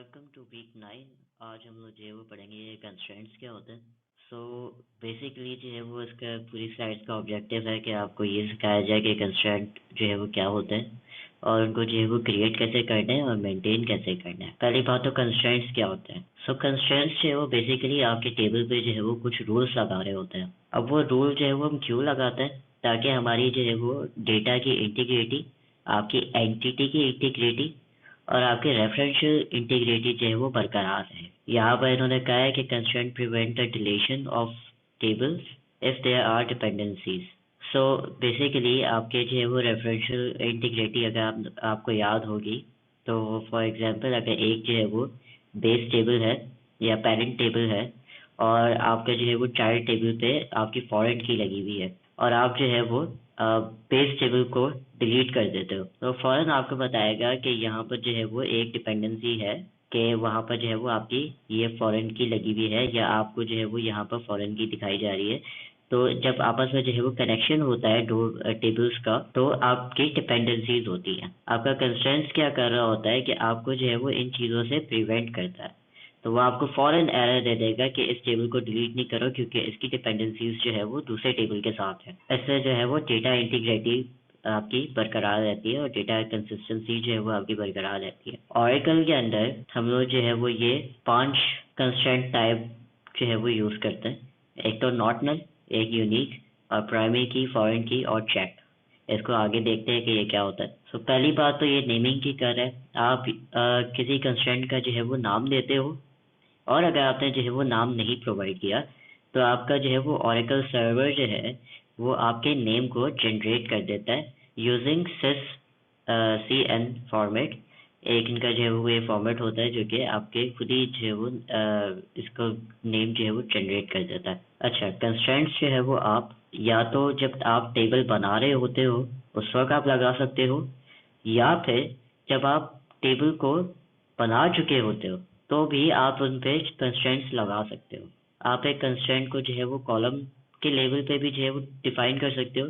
Welcome two week 9। आज हम लोग जो है वो पढ़ेंगे ये कंस्ट्रेंट्स क्या होते हैं। सो बेसिकली जो है वो इसका पूरी स्लाइड्स का ऑब्जेक्टिव है कि आपको ये सिखाया जाए कि कंस्ट्रेंट जो है वो क्या होते हैं और उनको जो है वो क्रिएट कैसे करना है और मेंटेन कैसे करना है। पहली बात तो कंस्ट्रेंट्स क्या होते हैं। सो कंस्ट्रेंट्स जो है वो बेसिकली आपके टेबल पे जो है वो कुछ रूल्स लगा रहे होते हैं। अब वो रूल जो है वो हम क्यों लगाते हैं, ताकि हमारी जो है वो डेटा की इंटीग्रिटी, आपकी एंटिटी की इंटीग्रिटी और आपके रेफरेंशियल इंटीग्रिटी जो है वो बरकरार है। यहाँ पर इन्होंने कहा है कि constraint prevent the deletion of tables if there are dependencies. So basically आपके जो है वो रेफरेंशियल इंटीग्रिटी अगर आपको याद होगी, तो फॉर एग्जांपल अगर एक जो है वो बेस टेबल है या पेरेंट टेबल है और आपका जो है वो चाइल्ड टेबल पे आपकी फॉरेन की लगी हुई है और आप जो है वो बेस टेबल को डिलीट कर देते हो, तो फौरन आपको बताएगा कि यहाँ पर जो है वो एक डिपेंडेंसी है कि वहाँ पर जो है वो आपकी ये फॉरेन की लगी हुई है या आपको जो है वो यहाँ पर फॉरेन की दिखाई जा रही है। तो जब आपस में जो है वो कनेक्शन होता है दो टेबल्स का, तो आपकी डिपेंडेंसीज होती हैं। आपका कंस्ट्रेंट्स क्या कर रहा होता है कि आपको जो है वो इन चीज़ों से प्रिवेंट करता है। तो वो आपको फॉरन एरर दे देगा कि इस टेबल को डिलीट नहीं करो क्योंकि इसकी डिपेंडेंसीज जो है वो दूसरे टेबल के साथ है। इससे जो है वो डेटा इंटीग्रिटी आपकी बरकरार रहती है और डेटा कंसिस्टेंसी जो है वो आपकी बरकरार रहती है। ऑरेकल के अंदर हम लोग जो है वो ये 5 कंस्ट्रेंट टाइप जो है वो यूज करते हैं। एक तो नॉट नल, एक यूनिक और प्राइमरी की, फॉरेन की और चेक। इसको आगे देखते हैं कि ये क्या होता है। सो पहली बात तो ये नेमिंग की कर है। आप किसी कंस्ट्रेंट का जो है वो नाम देते हो और अगर आपने जो है वो नाम नहीं प्रोवाइड किया तो आपका जो है वो ओरेकल सर्वर जो है वो आपके नेम को जनरेट कर देता है यूजिंग सिस सी एन फॉर्मेट। एक इनका जो है वो ये फॉर्मेट होता है जो कि आपके खुद ही जो है वो इसको नेम जो है वो जनरेट कर देता है। अच्छा, कंस्ट्रेंट्स जो है वो आप या तो जब आप टेबल बना रहे होते हो उस वक्त आप लगा सकते हो, या फिर जब आप टेबल को बना चुके होते हो तो भी आप उन पे कंस्ट्रेंट्स लगा सकते हो। आप एक कंस्ट्रेंट को जो है वो कॉलम के लेवल पे भी जो है वो डिफाइन कर सकते हो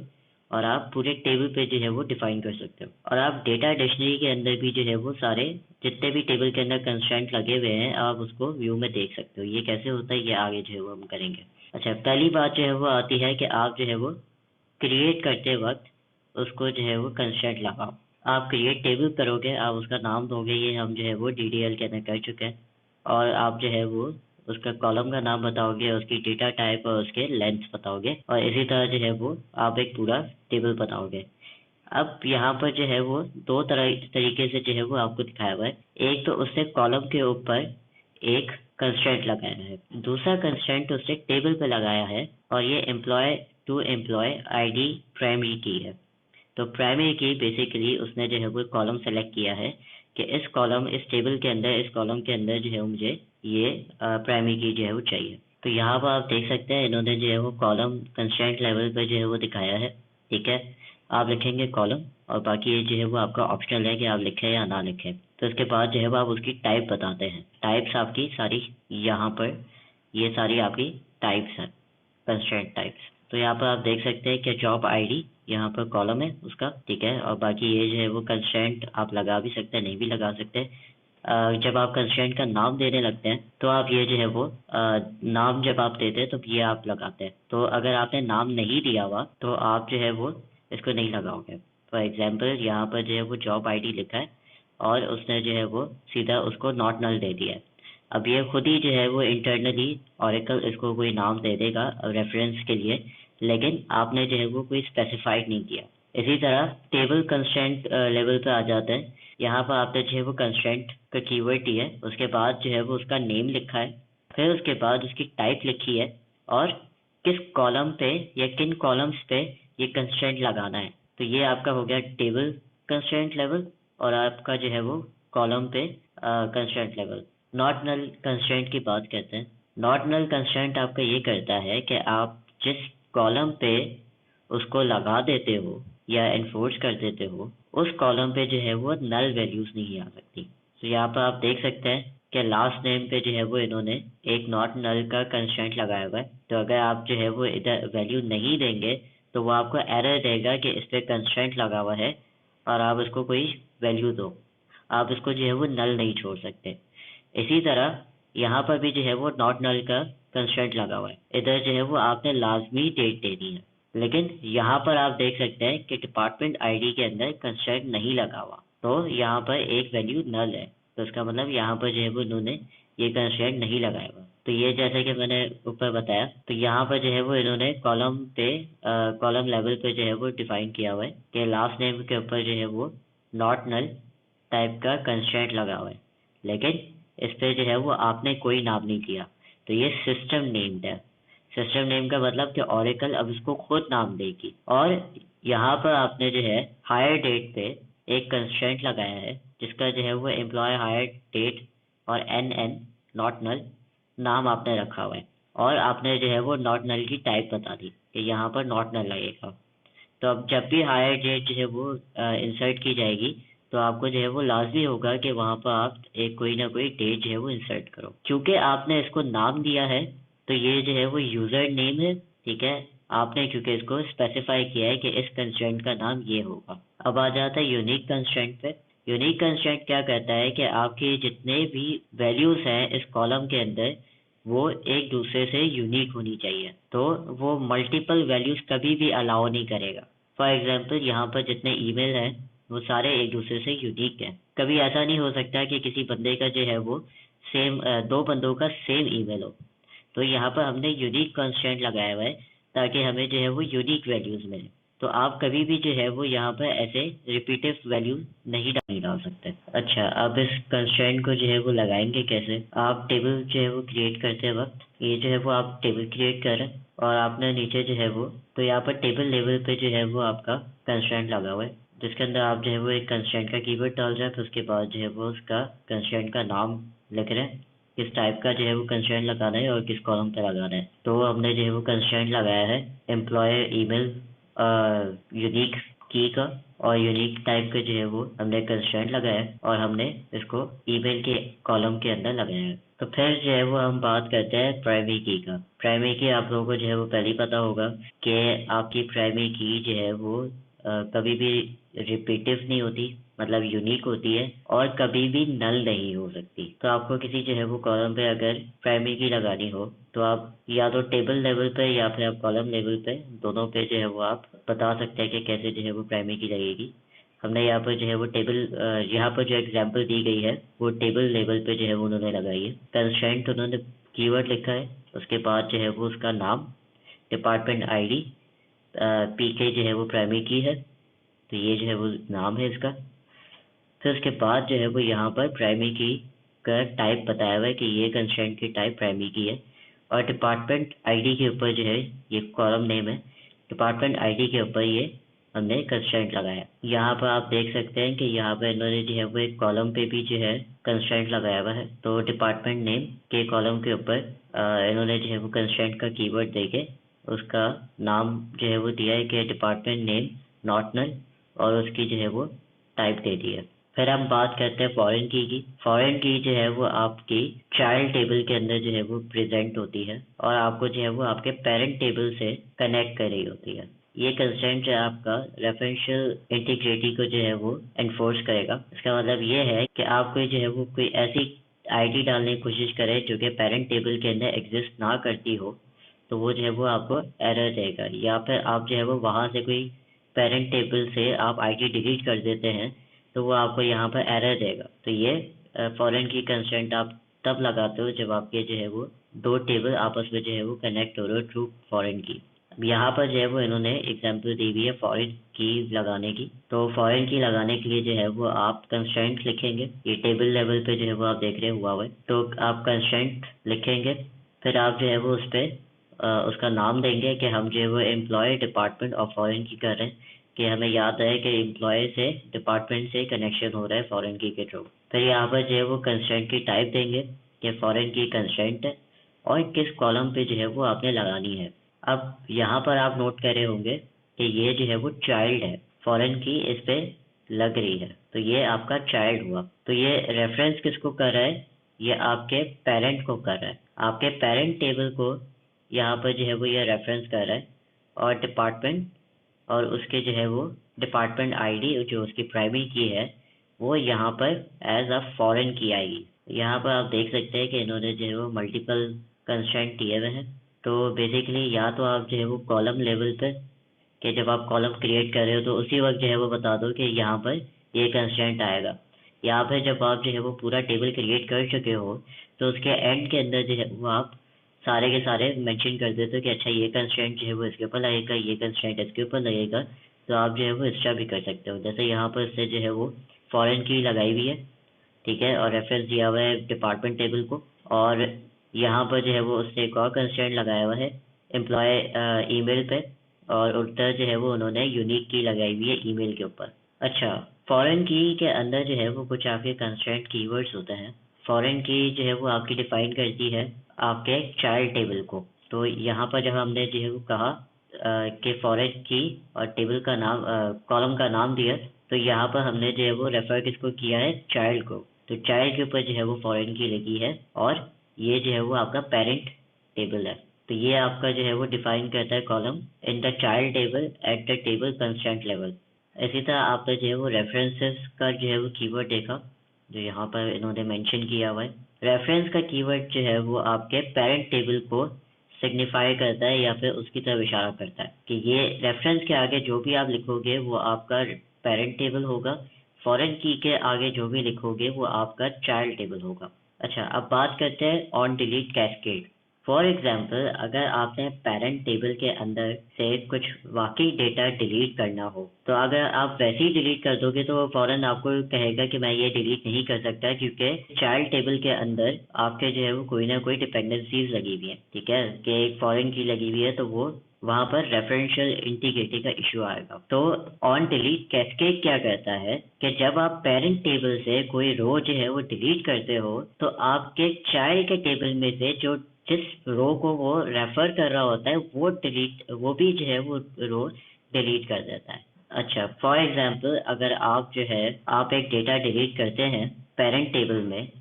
और आप पूरे टेबल पे जो है वो डिफाइन कर सकते हो। और आप डेटा डिक्शनरी के अंदर भी जो है वो सारे जितने भी टेबल के अंदर कंस्ट्रेंट लगे हुए हैं आप उसको व्यू में देख सकते हो। ये कैसे होता है ये आगे जो है वो हम करेंगे। अच्छा, पहली बात जो है वो आती है कि आप जो है वो क्रिएट करते वक्त उसको जो है वो कंस्ट्रेंट लगाओ। आप क्रिएट टेबल करोगे, आप उसका नाम दोगे, ये हम जो है वो DDL के अंदर कर चुके हैं। और आप जो है वो उसका कॉलम का नाम बताओगे, उसकी डेटा टाइप और उसके लेंथ बताओगे और इसी तरह जो है वो आप एक पूरा टेबल बनाओगे। अब यहाँ पर जो है वो दो तरीके से जो है वो आपको दिखाया हुआ है। एक तो उसने कॉलम के ऊपर एक कंस्ट्रेंट लगाया है, दूसरा कंस्ट्रेंट उसने टेबल पे लगाया है और ये employ to employ ID primary key है। तो प्राइमरी की बेसिकली उसने जो है वो कॉलम सेलेक्ट किया है कि इस कॉलम इस टेबल के अंदर इस कॉलम के अंदर जो है मुझे ये प्राइमरी की जो है वो चाहिए। तो यहाँ पर आप देख सकते हैं इन्होंने जो है वो कॉलम कंस्ट्रेंट लेवल पे जो है वो दिखाया है। ठीक है, आप लिखेंगे कॉलम और बाकी ये जो है वो आपका ऑप्शनल है कि आप लिखें या ना लिखें। तो इसके बाद जो है वो आप उसकी टाइप बताते हैं। टाइप्स आपकी सारी यहाँ पर ये सारी आपकी टाइप्स हैं, कंस्ट्रेंट टाइप्स। तो यहाँ पर आप देख सकते हैं कि जॉब आईडी यहाँ पर कॉलम है उसका, ठीक है। और बाकी ये जो है वो कंस्ट्रेंट आप लगा भी सकते हैं, नहीं भी लगा सकते। जब आप कंस्ट्रेंट का नाम देने लगते हैं तो आप ये जो है वो नाम जब आप देते हैं तो ये आप लगाते हैं। तो अगर आपने नाम नहीं दिया हुआ तो आप जो है वो इसको नहीं लगाओगे। फॉर एग्जाम्पल यहाँ पर जो है वो जॉब आईडी लिखा है और उसने जो है वो सीधा उसको नॉट नल दे दिया है। अब ये खुद ही जो है वो इंटरनली ओरेकल इसको कोई नाम दे देगा रेफरेंस के लिए, लेकिन आपने जो है वो कोई स्पेसिफाइड नहीं किया। इसी तरह टेबल कंस्ट्रेंट लेवल पे आ जाते हैं। यहाँ पर आपने जो है वो कंस्ट्रेंट का कीवर्ड दिया है, उसके बाद जो है वो उसका नेम लिखा है, फिर उसके बाद उसकी टाइप लिखी है और किस कॉलम पे या किन कॉलम्स पे ये कंस्ट्रेंट लगाना है। तो ये आपका हो गया टेबल कंस्ट्रेंट लेवल और आपका जो है वो कॉलम पे constraint level. Not null constraint की बात करते हैं। नॉट नल कंस्ट्रेंट आपका ये करता है कि आप जिस कॉलम पे उसको लगा देते हो या एनफोर्स कर देते हो उस कॉलम पे जो है वो नल वैल्यूज नहीं आ सकती। तो यहाँ पर आप देख सकते हैं कि लास्ट नेम पे जो है वो इन्होंने एक नॉट नल का कंस्ट्रेंट लगाया हुआ है। तो अगर आप जो है वो इधर वैल्यू नहीं देंगे तो वो आपको एरर देगा कि इस पे कंस्ट्रेंट लगा हुआ है और आप इसको कोई वैल्यू दो। आप इसको जो है वो नल नहीं छोड़ सकते। इसी तरह यहाँ पर भी जो है वो नॉट नल का कंस्ट्रेंट लगा हुआ है। इधर जो है वो आपने लाजमी डेट देनी है, लेकिन यहाँ पर आप देख सकते हैं कि डिपार्टमेंट आईडी के अंदर कंस्ट्रेंट नहीं लगा हुआ, तो यहाँ पर एक वैल्यू नल है। तो इसका मतलब यहाँ पर जो है वो इन्होंने ये कंस्ट्रेंट नहीं लगाया हुआ। तो ये जैसे कि मैंने ऊपर बताया, तो यहाँ पर जो है वो इन्होंने कॉलम लेवल पे जो है वो डिफाइन किया हुआ है कि लास्ट नेम के ऊपर जो है वो नॉट नल टाइप का कंस्ट्रेंट लगा हुआ है, लेकिन इस पे जो है वो आपने कोई नाम नहीं दिया, तो ये सिस्टम नेम्ड है। सिस्टम नेम का मतलब कि ओरेकल अब इसको खुद नाम देगी। और यहाँ पर आपने जो है हायर डेट पे एक कंस्ट्रेंट लगाया है जिसका जो है वो एम्प्लॉय हायर डेट और एन नॉट नल नाम आपने रखा हुआ है, और आपने जो है वो नॉट नल की टाइप बता दी कि यहाँ पर नॉट नल लगेगा। तो अब जब भी हायर डेट जो है वो इंसर्ट की जाएगी, तो आपको जो है वो लाजमी होगा कि वहाँ पर आप एक कोई ना कोई डेट जो है वो इंसर्ट करो। क्योंकि आपने इसको नाम दिया है, तो ये जो है वो यूजर नेम है, ठीक है। आपने क्योंकि इसको स्पेसिफाई किया है कि इस कंस्ट्रेंट का नाम ये होगा। अब आ जाता है यूनिक कंस्ट्रेंट पे। यूनिक कंस्ट्रेंट क्या कहता है कि आपके जितने भी वैल्यूज हैं इस कॉलम के अंदर, वो एक दूसरे से यूनिक होनी चाहिए। तो वो मल्टीपल वैल्यूज कभी भी अलाउ नहीं करेगा। फॉर एग्जाम्पल यहाँ पर जितने ईमेल हैं वो सारे एक दूसरे से यूनिक हैं। कभी ऐसा नहीं हो सकता कि किसी बंदे का जो है वो दो बंदों का सेम ईमेल हो। तो यहाँ पर हमने यूनिक कंस्ट्रेंट लगाया हुआ है ताकि हमें जो है वो यूनिक वैल्यूज मिले। तो आप कभी भी जो है वो यहाँ पर ऐसे रिपीटिव वैल्यू नहीं डाल सकते। अच्छा, अब इस कंस्ट्रेंट को जो है वो लगाएंगे कैसे? आप टेबल जो है वो क्रिएट करते वक्त ये जो है वो आप टेबल क्रिएट कर रहे हैं और आपने नीचे जो है वो, तो यहाँ पर टेबल लेवल पे जो है वो आपका कंस्ट्रेंट लगा हुआ है जिसके अंदर आप जो है वो एक कंस्ट्रेंट का कीवर्ड डाल रहे हैं। फिर उसके बाद जो है वो उसका कंस्ट्रेंट का नाम लिख रहे हैं, किस टाइप का जो है वो कंस्ट्रेंट लगाना है और किस कॉलम पे लगाना है। तो हमने जो है वो कंस्ट्रेंट लगाया है एम्प्लॉय ईमेल यूनिक की का, और यूनिक टाइप का जो है वो हमने कंस्ट्रेंट लगाया है और हमने इसको ईमेल के कॉलम के अंदर लगाया है। तो फिर जो है वो हम बात करते हैं प्राइमरी की का। प्राइमरी की आप लोगों को जो है वो पहले ही पता होगा कि आपकी प्राइमरी की जो है वो कभी भी रिपीटिव नहीं होती, मतलब यूनिक होती है, और कभी भी नल नहीं हो सकती। तो आपको किसी जो है वो कॉलम पे अगर प्राइमरी की लगानी हो, तो आप या तो टेबल लेवल पे या फिर आप कॉलम लेवल पे, दोनों पे जो है वो आप बता सकते हैं कि कैसे जो है वो प्राइमरी की लगेगी। हमने यहाँ पर जो है वो यहाँ पर जो एग्जांपल दी गई है वो टेबल लेवल पे जो है वो उन्होंने लगाई है। कंस्ट्रेंट उन्होंने कीवर्ड लिखा है, उसके बाद जो है वो उसका नाम, डिपार्टमेंट आईडी, पीके जो है वो प्राइमरी की है, तो ये जो है वो नाम है इसका। फिर उसके बाद जो है वो यहाँ पर प्राइमरी की का टाइप बताया हुआ है कि ये कंस्ट्रेंट की टाइप प्राइमरी की है, और डिपार्टमेंट आईडी के ऊपर जो है ये कॉलम नेम है, डिपार्टमेंट आईडी के ऊपर ये हमने कंस्ट्रेंट लगाया। यहाँ पर आप देख सकते हैं कि यहाँ पर इन्होंने जो है वो एक कॉलम पे भी जो है कंस्ट्रेंट लगाया हुआ है। तो डिपार्टमेंट नेम के कॉलम के ऊपर इन्होंने जो है वो कंस्ट्रेंट का कीवर्ड देके उसका नाम जो है वो दिया है कि डिपार्टमेंट नेम नॉट नल, और उसकी जो है वो टाइप दे दी है। फिर हम बात करते हैं फॉरेन की। फॉरेन की जो है वो आपकी चाइल्ड टेबल के अंदर जो है वो प्रेजेंट होती है और आपको जो है वो आपके पेरेंट टेबल से कनेक्ट कर रही होती है। ये कंस्ट्रेंट जो है आपका रेफरेंशियल इंटीग्रिटी को जो है वो एनफोर्स करेगा। इसका मतलब ये है कि आप कोई जो है वो कोई ऐसी आईडी डालने की कोशिश करें जो कि पेरेंट टेबल के अंदर एग्जिस्ट ना करती हो, तो वो जो है वो आपको एरर देगा। या फिर आप जो है वो वहाँ से कोई पेरेंट टेबल से आप आईडी डिलीट कर देते हैं, तो वो आपको यहाँ पर एरर देगा। तो ये फॉरेन की कंस्ट्रेंट आप तब लगाते हो जब आपके जो है वो दो टेबल आपस में जो है वो कनेक्ट हो रहे हो थ्रू फॉरेन की। अब यहाँ पर जो है वो इन्होंने एग्जांपल दी हुई है फॉरेन की लगाने की। तो फॉरेन की लगाने के लिए जो है वो आप कंस्ट्रेंट लिखेंगे, ये टेबल लेवल पे जो है वो आप देख रहे हुआ है, तो आप कंस्ट्रेंट लिखेंगे। फिर आप जो है वो उस पर उसका नाम देंगे कि हम जो है वो एम्प्लॉय डिपार्टमेंट ऑफ फॉरेन की कर रहे हैं, कि हमें याद है कि एम्प्लॉय से डिपार्टमेंट से कनेक्शन हो रहा है फॉरेन की के थ्रू। फिर यहाँ पर जो है वो कंस्ट्रेंट की टाइप देंगे कि फॉरेन की कंस्ट्रेंट है और किस कॉलम पे जो है वो आपने लगानी है। अब यहाँ पर आप नोट कर रहे होंगे कि ये जो है वो चाइल्ड है, फॉरेन की इस पे लग रही है, तो ये आपका चाइल्ड हुआ। तो ये रेफरेंस किसको कर रहा है? ये आपके पेरेंट को कर रहा है। आपके पेरेंट टेबल को यहाँ पर जो है वो ये रेफरेंस कर रहा है, और डिपार्टमेंट और उसके जो है वो डिपार्टमेंट आईडी जो उसकी प्राइमरी की है वो यहाँ पर एज अ फॉरेन की आएगी। यहाँ पर आप देख सकते हैं कि इन्होंने जो है वो मल्टीपल कंस्ट्रेंट दिए हुए हैं। तो बेसिकली या तो आप जो है वो कॉलम लेवल पे कि जब आप कॉलम क्रिएट कर रहे हो तो उसी वक्त जो है वो बता दो कि यहाँ पर ये कंस्ट्रेंट आएगा। यहाँ पर जब आप जो है वो पूरा टेबल क्रिएट कर चुके हो तो उसके एंड के अंदर जो है वो आप सारे के सारे मेंशन कर देते हो कि अच्छा ये कंस्ट्रेंट जो है वो इसके ऊपर लगेगा, ये कंस्ट्रेंट इसके ऊपर लगेगा। तो आप जो है वो एक्स्ट्रा भी कर सकते हो। जैसे यहाँ पर इससे जो है वो फॉरेन की लगाई हुई है, ठीक है, और रेफरेंस दिया हुआ है डिपार्टमेंट टेबल को। और यहाँ पर जो है वो उसने एक और कंस्ट्रेंट लगाया हुआ है एम्प्लॉय ईमेल पे, और उधर जो है वो उन्होंने यूनिक की लगाई हुई है ईमेल के ऊपर। अच्छा, फॉरेन की के अंदर जो है वो कुछ आपके कंस्ट्रेंट कीवर्ड्स होते हैं। फॉरेन की जो है वो आपकी डिफाइन करती है आपके चाइल्ड टेबल को। तो यहाँ पर जब हमने जो है वो कहा कि फॉरेन की और टेबल का नाम कॉलम का नाम दिया, तो यहाँ पर हमने जो है वो रेफर किसको किया है, चाइल्ड को। तो चाइल्ड के ऊपर जो है वो फॉरेन की लगी है, और ये जो है वो आपका पेरेंट टेबल है। तो ये आपका जो है वो डिफाइन करता है column in the child table at the table constraint level. इसी तरह आपने जो है वो रेफरेंसेस का जो है वो कीवर्ड देखा, जो यहाँ पर इन्होंने मेंशन किया हुआ है। रेफरेंस का कीवर्ड जो है वो आपके पेरेंट टेबल को सिग्निफाई करता है या फिर उसकी तरफ इशारा करता है कि ये रेफरेंस के आगे जो भी आप लिखोगे वो आपका पेरेंट टेबल होगा, फॉरेन की के आगे जो भी लिखोगे वो आपका चाइल्ड टेबल होगा। अच्छा, अब बात करते हैं on delete cascade. For example, अगर आपने पेरेंट टेबल के अंदर से कुछ वाकई डेटा डिलीट करना हो, तो अगर आप वैसे ही डिलीट कर दोगे तो वो फौरन आपको कहेगा कि मैं ये डिलीट नहीं कर सकता, क्योंकि चाइल्ड टेबल के अंदर आपके जो है वो कोई ना कोई डिपेंडेंसीज लगी हुई है, ठीक है, कि एक फॉरेन की लगी हुई है, तो वो वहाँ पर रेफरेंशियल इंटीग्रिटी का इशू आएगा। तो ऑन डिलीट कैस्केड क्या कहता है कि जब आप पेरेंट टेबल से कोई रो जो है वो डिलीट करते हो, तो आपके चाइल्ड के टेबल में से जो जिस रो को वो रेफर कर रहा होता है वो भी जो है वो रो डिलीट कर देता है। अच्छा, फॉर एग्जाम्पल, अगर आप जो है आप एक डेटा डिलीट करते हैं पेरेंट टेबल में,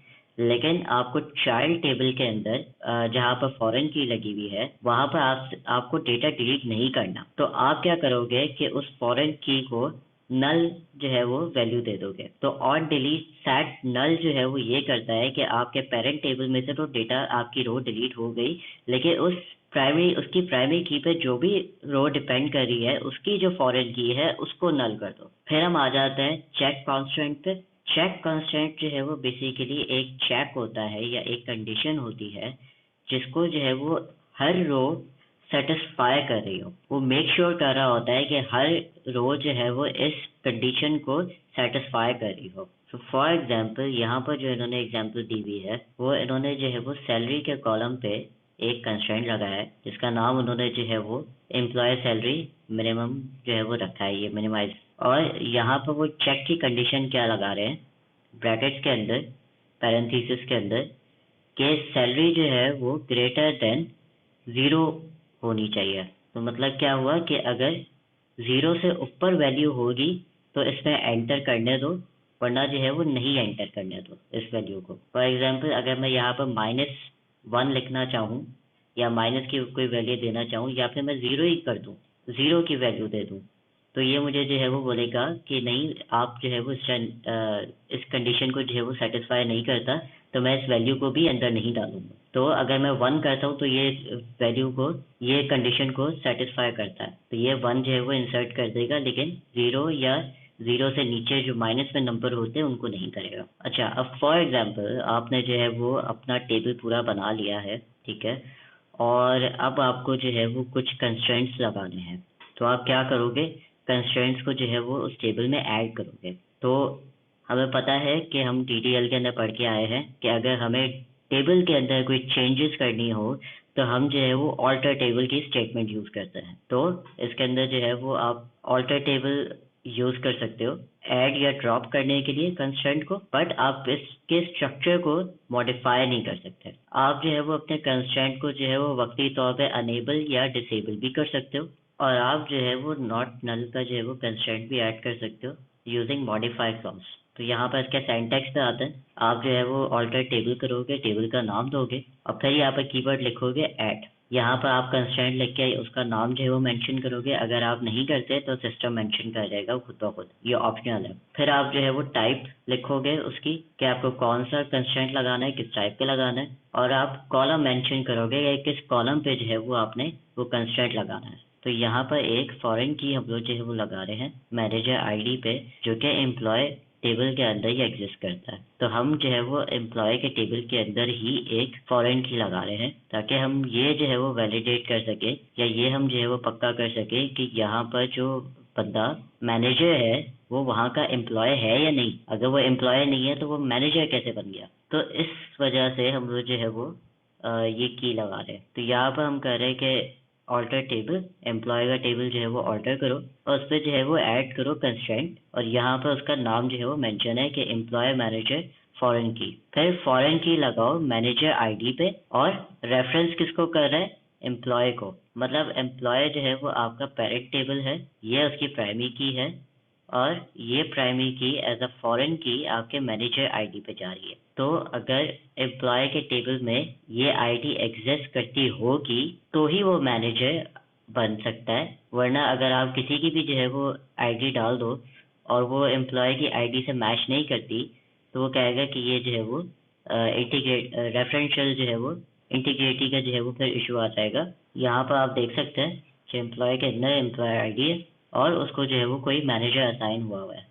लेकिन आपको चाइल्ड टेबल के अंदर जहाँ पर फॉरेन की लगी हुई है वहाँ पर आपको डेटा डिलीट नहीं करना, तो आप क्या करोगे कि उस फॉरेन की को नल जो है वो वैल्यू दे दोगे। तो ऑन डिलीट सेट नल जो है वो ये करता है कि आपके पेरेंट टेबल में से तो डेटा आपकी रो डिलीट हो गई, लेकिन उसकी प्राइमरी की पे जो भी रो डिपेंड कर रही है उसकी जो फॉरेन की है उसको नल कर दो। फिर हम आ जाते हैं चेक कॉन्स्टेंट पे। चेक कॉन्स्टेंट जो है वो बेसिकली एक चेक होता है या एक कंडीशन होती है जिसको जो है वो हर रो सेटिस्फाई कर रही हो। वो मेक श्योर कर रहा होता है कि हर रो जो है वो इस कंडीशन को सेटिस्फाई कर रही हो। तो फॉर एग्जाम्पल, यहाँ पर जो इन्होंने एग्जाम्पल दी हुई है वो इन्होंने जो है वो सैलरी के कॉलम पे एक कंस्ट्रेंट लगाया है जिसका नाम उन्होंने जो है वो एम्प्लॉय सैलरी मिनिमम जो है वो रखा है, ये मिनिमाइज। और यहाँ पर वो चेक की कंडीशन क्या लगा रहे हैं ब्रैकेट्स के अंदर, पैरेंथेसिस के अंदर, कि सैलरी जो है वो ग्रेटर देन 0 होनी चाहिए। तो मतलब क्या हुआ कि अगर 0 से ऊपर वैल्यू होगी तो इसमें एंटर करने दो, वरना जो है वो नहीं एंटर करने दो इस वैल्यू को। फॉर एग्जांपल, अगर मैं यहाँ पर -1 लिखना चाहूँ या माइनस की कोई वैल्यू देना चाहूँ, या फिर मैं 0 ही कर दूँ, 0 की वैल्यू दे दूँ, तो ये मुझे जो है वो बोलेगा कि नहीं, आप जो है वो इस कंडीशन को जो है वो सेटिस्फाई नहीं करता, तो मैं इस वैल्यू को भी अंदर नहीं डालूंगा। तो अगर मैं 1 करता हूँ तो ये वैल्यू को, ये कंडीशन को सेटिस्फाई करता है, तो ये 1 जो है वो इंसर्ट कर देगा, लेकिन 0 या 0 से नीचे जो माइनस में नंबर होते हैं उनको नहीं करेगा। अच्छा, अब फॉर एग्जांपल आपने जो है वो अपना टेबल पूरा बना लिया है, ठीक है, और अब आपको जो है वो कुछ कंस्ट्रेंट्स लगाने हैं। तो आप क्या करोगे, कंस्ट्रेंट्स को जो है वो उस टेबल में ऐड करोगे। तो हमें पता है कि हम टीटीएल के अंदर पढ़ के आए हैं कि अगर हमें टेबल के अंदर कोई चेंजेस करनी हो तो हम जो है वो ऑल्टर टेबल की स्टेटमेंट यूज करते हैं। तो इसके अंदर जो है वो आप ऑल्टर टेबल यूज कर सकते हो ऐड या ड्रॉप करने के लिए कंस्ट्रेंट को, बट आप इसके स्ट्रक्चर को मॉडिफाई नहीं कर सकते। आप जो है वो अपने कंस्ट्रेंट को जो है वो वक्ती तौर पे अनेबल या डिसेबल भी कर सकते हो, और आप जो है वो नॉट नल का जो है वो कंस्ट्रेंट भी ऐड कर सकते हो यूजिंग मॉडिफाई क्लॉज। तो यहाँ पर इसके सिंटैक्स पे आते हैं। आप जो है वो ऑल्टर टेबल करोगे, टेबल का नाम दोगे, और फिर यहाँ पर कीवर्ड लिखोगे ऐड। यहाँ पर आप कंस्ट्रेंट लिख के उसका नाम जो है वो मेंशन करोगे। अगर आप नहीं करते तो सिस्टम मेंशन कर देगा खुद ब खुद, ये ऑप्शनल है। फिर आप जो है वो टाइप लिखोगे उसकी कि आपको कौन सा कंस्ट्रेंट लगाना है, किस टाइप के लगाना है, और आप कॉलम मेंशन करोगे या किस कॉलम पे जो है वो आपने वो कंस्ट्रेंट लगाना है। तो यहाँ पर एक फॉरेन की हम लोग जो है वो लगा रहे हैं मैनेजर आईडी पे, जो कि एम्प्लॉय टेबल के अंदर ही एग्जिस्ट करता है। तो हम जो है वो एम्प्लॉय के टेबल के अंदर ही एक फॉरेन की लगा रहे हैं, ताकि हम ये जो है वो वैलिडेट कर सके, या ये हम जो है वो पक्का कर सके कि यहाँ पर जो बंदा मैनेजर है वो वहाँ का एम्प्लॉय है या नहीं। अगर वो एम्प्लॉय नहीं है तो वो मैनेजर कैसे बन गया। तो इस वजह से हम लोग जो है वो ये की लगा रहे हैं। तो यहाँ पर हम कह रहे हैं कि ऑल्टर टेबल, एम्प्लॉय का टेबल जो है वो ऑल्टर करो और उस पर जो है वो ऐड करो कंस्ट्रेंट, और यहाँ पर उसका नाम जो है वो मेंशन है कि एम्प्लॉय मैनेजर फॉरेन की। फिर फॉरेन की लगाओ मैनेजर आईडी पे, और रेफरेंस किसको कर रहा है, एम्प्लॉय को। मतलब एम्प्लॉय जो है वो आपका पेरेंट टेबल है, ये उसकी प्राइमरी की है, और ये प्राइमरी की एज अ फॉरेन की आपके मैनेजर आईडी पे जा रही है। तो अगर एम्प्लॉय के टेबल में ये आईडी एग्जिस्ट करती होगी तो ही वो मैनेजर बन सकता है, वरना अगर आप किसी की भी जो है वो आईडी डाल दो और वो एम्प्लॉय की आईडी से मैच नहीं करती, तो वो कहेगा कि ये जो है वो इंटीग्रेट रेफरेंशियल जो है वो इंटीग्रिटी का जो है वो फिर इशू आ जाएगा। यहाँ पर आप देख सकते हैं कि एम्प्लॉय के अंदर एम्प्लॉय आईडी है और उसको जो है वो कोई मैनेजर असाइन हुआ है।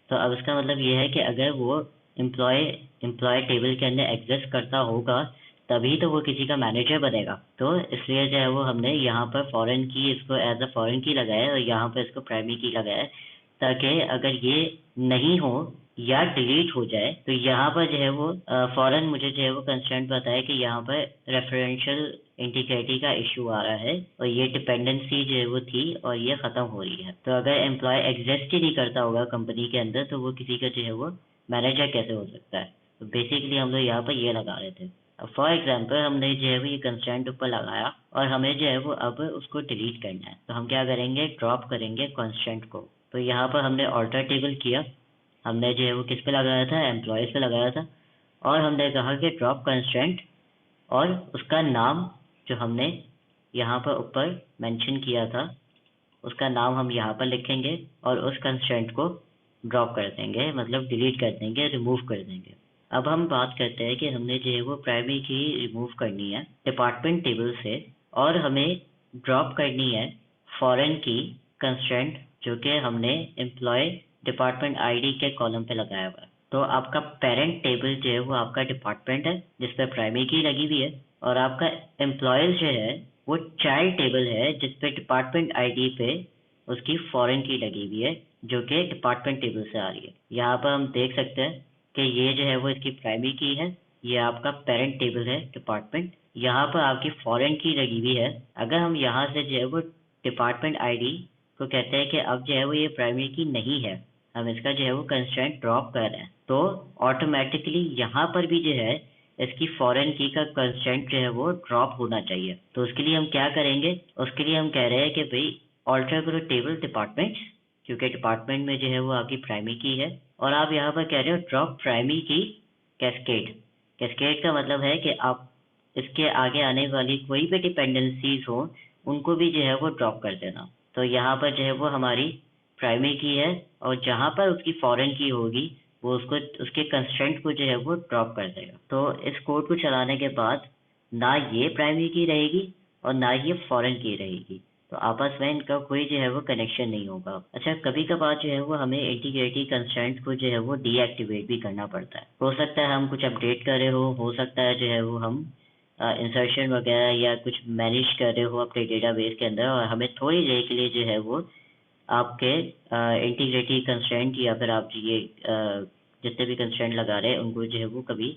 तो अब इसका मतलब ये है कि अगर वो एम्प्लॉय एम्प्लॉय टेबल के अंदर एग्जिस्ट करता होगा तभी तो वो किसी का मैनेजर बनेगा। तो इसलिए जो है वो हमने यहाँ पर फॉरेन की इसको एज अ फॉरेन की लगाया और यहाँ पर इसको प्राइमरी की लगाया, ताकि अगर ये नहीं हो या डिलीट हो जाए तो यहाँ पर जो है वो फॉरेन मुझे जो है वो कंस्ट्रेंट बताया कि यहाँ पर रेफरेंशियल इंटीग्रिटी का इशू आ रहा है और ये डिपेंडेंसी जो है वो थी और ये खत्म हो रही है। तो अगर एम्प्लॉय एग्जिस्ट ही नहीं करता होगा कंपनी के अंदर तो वो किसी का जो है वो मैनेजर कैसे हो सकता है। तो बेसिकली हम लोग यहाँ पर ये लगा रहे थे। अब फॉर एग्जाम्पल हमने जो है वो ये कंस्ट्रेंट ऊपर लगाया और हमें जो है वो अब उसको डिलीट करना है, तो हम क्या करेंगे, ड्रॉप करेंगे कंस्ट्रेंट को। तो यहाँ पर हमने ऑल्टर टेबल किया, हमने जो है वो किस पे लगाया था, एम्प्लॉयज पे लगाया था, और हमने कहा कि ड्रॉप कंस्ट्रेंट और उसका नाम जो हमने यहाँ पर ऊपर मेंशन किया था उसका नाम हम यहाँ पर लिखेंगे और उस कंस्ट्रेंट को ड्रॉप कर देंगे, मतलब डिलीट कर देंगे, रिमूव कर देंगे। अब हम बात करते हैं कि हमने जो है वो प्राइमरी की रिमूव करनी है डिपार्टमेंट टेबल से, और हमें ड्रॉप करनी है फॉरेन की कंस्ट्रेंट जो कि हमने एम्प्लॉय डिपार्टमेंट आईडी के कॉलम पे लगाया हुआ है। तो आपका पेरेंट टेबल जो है वो आपका डिपार्टमेंट है जिस पे प्राइमरी की लगी हुई है, और आपका एम्प्लॉयज जो है वो चाइल्ड टेबल है जिस पे डिपार्टमेंट आईडी पे उसकी फॉरेन की लगी हुई है जो कि डिपार्टमेंट टेबल से आ रही है। यहाँ पर हम देख सकते हैं कि ये जो है वो इसकी प्राइमरी की है, ये आपका पेरेंट टेबल है डिपार्टमेंट, यहाँ पर आपकी फॉरेन की लगी हुई है। अगर हम यहाँ से जो है वो डिपार्टमेंट आईडी को कहते हैं कि अब जो है वो ये प्राइमरी की नहीं है, हम इसका जो है वो कंस्ट्रेंट ड्रॉप कर रहे हैं, तो ऑटोमेटिकली यहाँ पर भी जो है इसकी फॉरेन की का कंस्ट्रेंट जो है वो ड्रॉप होना चाहिए। तो उसके लिए हम क्या करेंगे, उसके लिए हम कह रहे हैं कि भाई ऑल्टर करो टेबल डिपार्टमेंट, क्योंकि डिपार्टमेंट में जो है वो आपकी प्राइमरी की है, और आप यहाँ पर कह रहे हो ड्रॉप प्राइमरी की कैस्केड। कैस्केड का मतलब है कि आप इसके आगे आने वाली कोई भी डिपेंडेंसीज हो उनको भी जो है वो ड्रॉप कर देना। तो यहाँ पर जो है वो हमारी प्राइमरी की है और जहाँ पर उसकी फॉरेन की होगी वो उसको उसके कंस्ट्रेंट को जो है वो ड्रॉप कर देगा। तो इस कोड को चलाने के बाद ना ये प्राइमरी की रहेगी और ना ये फॉरेन की रहेगी, तो आपस में इनका कोई जो है वो कनेक्शन नहीं होगा। अच्छा, कभी कभार जो है वो हमें इंटीग्रिटी कंस्ट्रेंट को जो है वो डीएक्टिवेट भी करना पड़ता है। हो सकता है हम कुछ अपडेट कर रहे हो सकता है जो है वो हम इंसर्शन वगैरह या कुछ मैनेज कर रहे हो अपने डेटाबेस के अंदर, और हमें थोड़ी देर के लिए जो है वो आपके इंटीग्रिटी कंस्ट्रेंट या फिर आप ये जितने भी कंस्ट्रेंट लगा रहे हैं उनको जो है वो कभी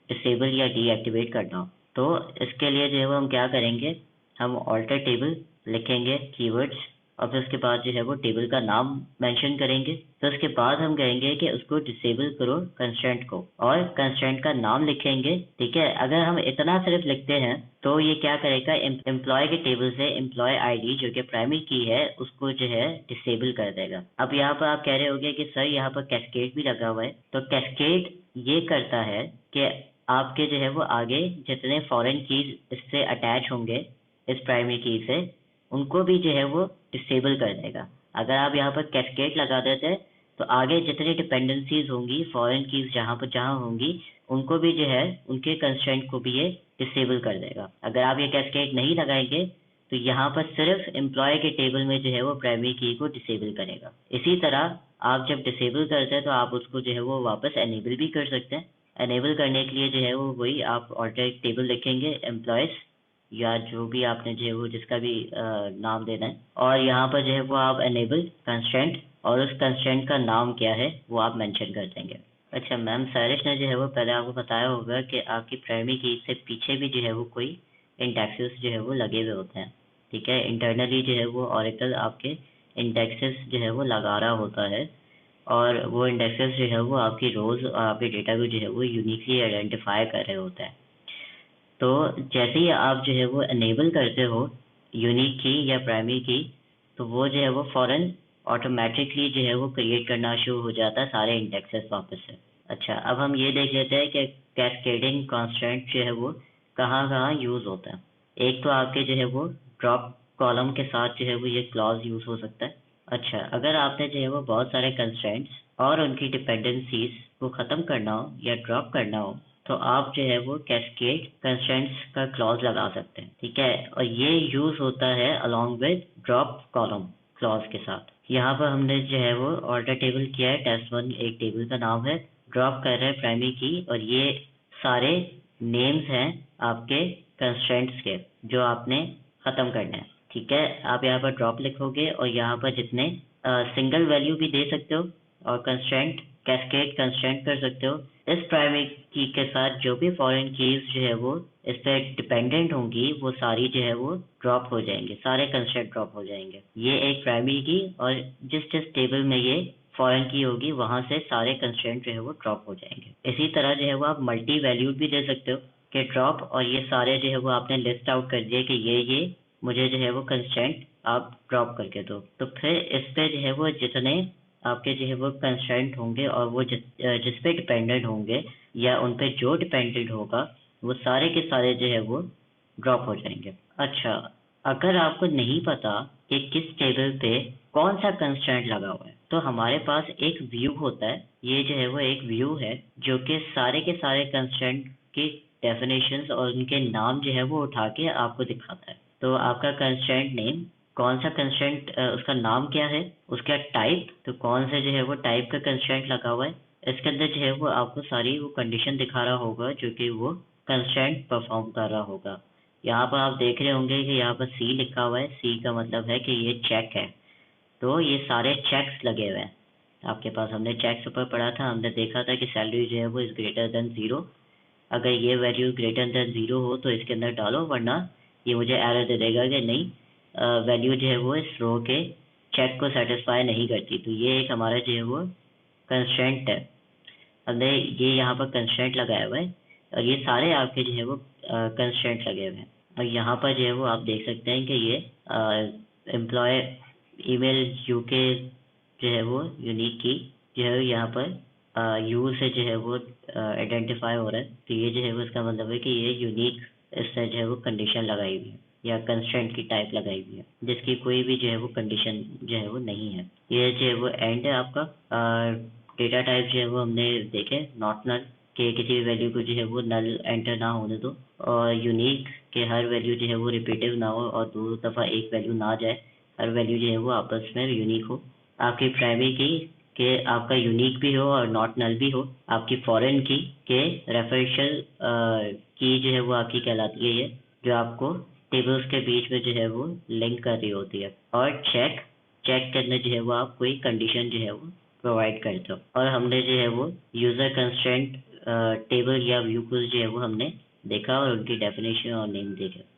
डिसेबल या डीएक्टिवेट करना हो, तो इसके लिए जो है वो हम क्या करेंगे, हम ऑल्टर टेबल लिखेंगे कीवर्ड्स और फिर उसके बाद जो है वो टेबल का नाम मेंशन करेंगे। तो उसके बाद हम कहेंगे कि उसको डिसेबल करो कंस्ट्रेंट को और कंस्ट्रेंट का नाम लिखेंगे। ठीक है, अगर हम इतना सिर्फ लिखते हैं तो ये क्या करेगा, एम्प्लॉय के टेबल से एम्प्लॉय आईडी जो कि प्राइमरी की है उसको जो है डिसेबल कर देगा। अब यहाँ पर आप कह रहे होंगे कि सर यहाँ पर कैस्केड भी लगा हुआ है, तो कैस्केड ये करता है कि आपके जो है वो आगे जितने फॉरेन कीज इससे अटैच होंगे इस प्राइमरी की से, उनको भी जो है वो डिसेबल कर देगा। अगर आप यहाँ पर कैस्केड लगा देते हैं तो आगे जितनी डिपेंडेंसीज होंगी फॉरेन कीज जहाँ होंगी, उनको भी जो है उनके कंस्ट्रेंट को भी ये डिसेबल कर देगा। अगर आप ये कैस्केड नहीं लगाएंगे तो यहाँ पर सिर्फ एम्प्लॉय के टेबल में जो है वो प्राइमरी की को डिसेबल करेगा। इसी तरह आप जब डिसेबल करते हैं तो आप उसको जो है वो वापस एनेबल भी कर सकते हैं। एनेबल करने के लिए जो है वो वही आप ऑल्टरनेट टेबल लिखेंगे एम्प्लॉयज, या जो भी आपने जो है वो जिसका भी नाम देना है, और यहाँ पर जो है वो आप एनेबल कंस्ट्रेंट और उस कंस्ट्रेंट का नाम क्या है वो आप मेंशन कर देंगे। अच्छा मैम, सारिश ने जो है वो पहले आपको बताया होगा कि आपकी प्राइमरी की से पीछे भी जो है वो कोई इंडेक्सेस जो है वो लगे हुए होते हैं। ठीक है, इंटरनली जो है वो ऑरेकल आपके इंडेक्सेस जो है वो लगा रहा होता है, और वो इंडेक्सेस जो है वो आपकी रोज और आपके डेटा को जो है वो यूनिकली आइडेंटिफाई कर रहे होते हैं। तो जैसे ही आप जो है वो एनेबल करते हो यूनिक की या प्राइमरी की, तो वो जो है वो फॉरन ऑटोमेटिकली जो है वो क्रिएट करना शुरू हो जाता है सारे इंडेक्सेस वापस से। अच्छा, अब हम ये देख लेते हैं कि कैस्केडिंग कॉन्स्टेंट जो है वो कहाँ कहाँ यूज़ होता है। एक तो आपके जो है वो ड्रॉप कॉलम के साथ जो है वो ये क्लॉज यूज़ हो सकता है। अच्छा, अगर आपने जो है वो बहुत सारे कंस्ट्रेंट्स और उनकी डिपेंडेंसीज को ख़त्म करना हो या ड्रॉप करना हो, तो आप जो है वो कैस्केड कंस्ट्रेंट्स का क्लॉज लगा सकते हैं। ठीक है, और ये यूज़ होता है along with drop column clause के साथ। यहाँ पर हमने जो है वो ऑल्टर टेबल किया है, टेस्ट1 एक टेबल का नाम है, ड्रॉप कर रहे हैं प्राइमरी की, और ये सारे नेम्स हैं आपके कंस्ट्रेंट्स के जो आपने ख़त्म करने हैं। ठीक है, आप यहाँ पर ड्रॉप लिखोगे और यहाँ पर जितने सिंगल वैल्यू भी दे सकते हो और कंस्ट्रेंट कैस्केड कंस्ट्रेंट कर सकते हो। इस प्राइमरी की के साथ जो भी फॉरेन कीज जो है वो इस पर डिपेंडेंट होंगी वो सारी जो है वो ड्रॉप हो जाएंगे, सारे कंस्ट्रेंट ड्रॉप हो जाएंगे। ये एक प्राइमरी की, और जिस जिस टेबल में ये फॉरेन की होगी वहां से सारे कंस्ट्रेंट जो है वो ड्रॉप हो जाएंगे। इसी तरह जो है वो आप मल्टी वैल्यूड भी दे सकते हो कि ड्रॉप, और ये सारे जो है वो आपने लिस्ट आउट कर दिए कि ये मुझे जो है वो कंस्ट्रेंट आप ड्रॉप करके दो। तो फिर इस पे जो है वो जितने आपके जो है वो कंस्ट्रेंट होंगे और वो जिस पे डिपेंडेंट होंगे या उन पे जो डिपेंडेंट होगा वो सारे के सारे जो है वो ड्रॉप हो जाएंगे। अच्छा, अगर आपको नहीं पता कि किस टेबल पे कौन सा कंस्ट्रेंट लगा हुआ है, तो हमारे पास एक व्यू होता है। ये जो है वो एक व्यू है जो कि सारे के सारे कंस्ट्रेंट की डेफिनेशंस और उनके नाम जो है वो उठा के आपको दिखाता है। तो आपका कंस्ट्रेंट नेम, कौन सा कंस्ट्रेंट, उसका नाम क्या है, उसका टाइप, तो कौन से जो है वो टाइप का कंस्ट्रेंट लगा हुआ है, इसके अंदर जो है वो आपको सारी वो कंडीशन दिखा रहा होगा जो कि वो कंस्ट्रेंट परफॉर्म कर रहा होगा। यहाँ पर आप देख रहे होंगे कि यहाँ पर सी लिखा हुआ है, सी का मतलब है कि ये चेक है। तो ये सारे चेक्स लगे हुए हैं आपके पास। हमने चेक्स ऊपर पढ़ा था, हमने देखा था कि सैलरी जो है वो इज ग्रेटर देन 0। अगर ये वैल्यू ग्रेटर देन 0 हो तो इसके अंदर डालो, वरना ये मुझे एरर दे देगा कि नहीं, वैल्यू जो है वो इस रो के चेक को सेटिस्फाई नहीं करती। तो ये एक हमारा जो है वो कंस्ट्रेंट है, हमने ये यहाँ पर कंस्ट्रेंट लगाया हुआ है, और ये सारे आपके जो है वो कंस्ट्रेंट लगे हुए हैं। और यहाँ पर जो है वो आप देख सकते हैं कि ये एम्प्लॉय ईमेल यूके जो है वो यूनिक की जो है यहाँ पर यू से जो है वो आइडेंटिफाई हो रहा है। तो ये जो है वो इसका मतलब है कि ये यूनिक इससे जो है वो कंडीशन लगाई हुई है या कंस्ट्रेंट की टाइप लगाई हुई है जिसकी कोई भी जो है वो कंडीशन जो है वो नहीं है। ये जो है वो एंड है आपका। डेटा टाइप जो है वो हमने देखे, नॉट नल के किसी भी वैल्यू को जो है वो नल एंटर ना होने दो, और यूनिक के हर वैल्यू जो है वो रिपीटिव ना हो और 2 दफ़ा एक वैल्यू ना जाए, हर वैल्यू जो है वो आपस में यूनिक हो। आपकी प्राइमरी की के आपका यूनिक भी हो और नॉट नल भी हो। आपकी फॉरेन की के रेफरेंशियल की जो है वो आपकी कहलाती है ये, जो आपको टेबल्स के बीच में जो है वो लिंक कर रही होती है। और चेक, चेक के अंदर जो है वो आप कोई कंडीशन जो है वो प्रोवाइड करते हो। और हमने जो है वो यूज़र कंस्ट्रेंट टेबल या व्यू को जो है वो हमने देखा और उनकी डेफिनेशन और नेम देखे।